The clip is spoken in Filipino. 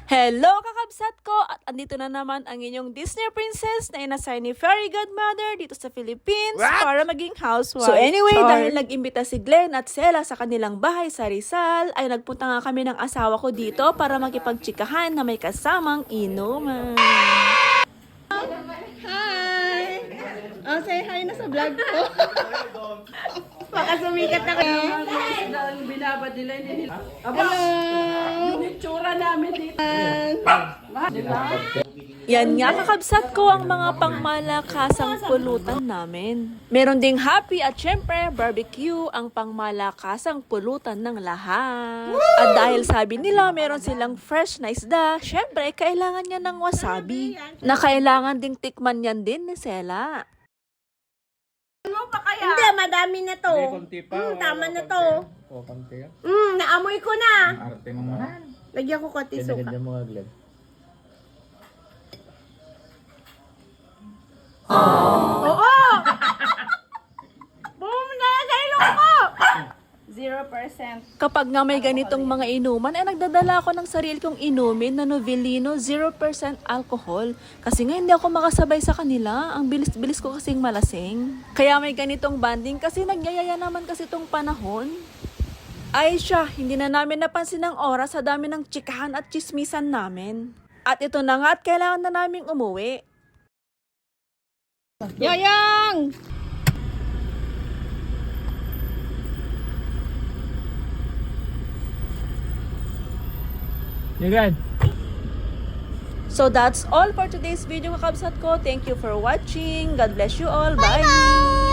Hello kakabsat ko! At andito na naman ang inyong Disney princess na inassign ni Fairy Godmother dito sa Philippines para maging housewife. So anyway, dahil nag-imbita si Glenn at Sela sa kanilang bahay sa Rizal, ay nagpunta nga kami ng asawa ko dito para makipagtsikahan na may kasamang inuman. Hi! Oh, say hi na sa vlog ko. Baka sumikat na kayo. Binabad nila yun. Hello! Yung itsura namin dito. Yan nga kakabsat ko ang mga pangmalakasang pulutan namin. Meron ding happy at syempre barbecue ang pangmalakasang pulutan ng lahat. At dahil sabi nila meron silang fresh na isda, syempre kailangan niya ng wasabi. Na kailangan ding tikman yan din ni Sela. Hindi, madami na to. Konti pa. Tama na to. O, konti. Naamoy ko na. Arte mo man. Lagyan ko konti suka. Ganda mo agad. Oo! Boom na sa ilong ko! 0%. Kapag nga may ganitong mga inuman, ay nagdadala ako ng sarili kong inumin na Novelino 0% alcohol. Kasi nga hindi ako makasabay sa kanila. Ang bilis-bilis ko kasing malasing. Kaya may ganitong banding kasi nagyayaya naman kasi itong panahon. Ay siya, hindi na namin napansin ang oras sa dami ng tsikahan at chismisan namin. At ito na nga at kailangan na naming umuwi. Yayang! You good? So that's all for today's video kakabsat ko. Thank you for watching. God bless you all. Bye!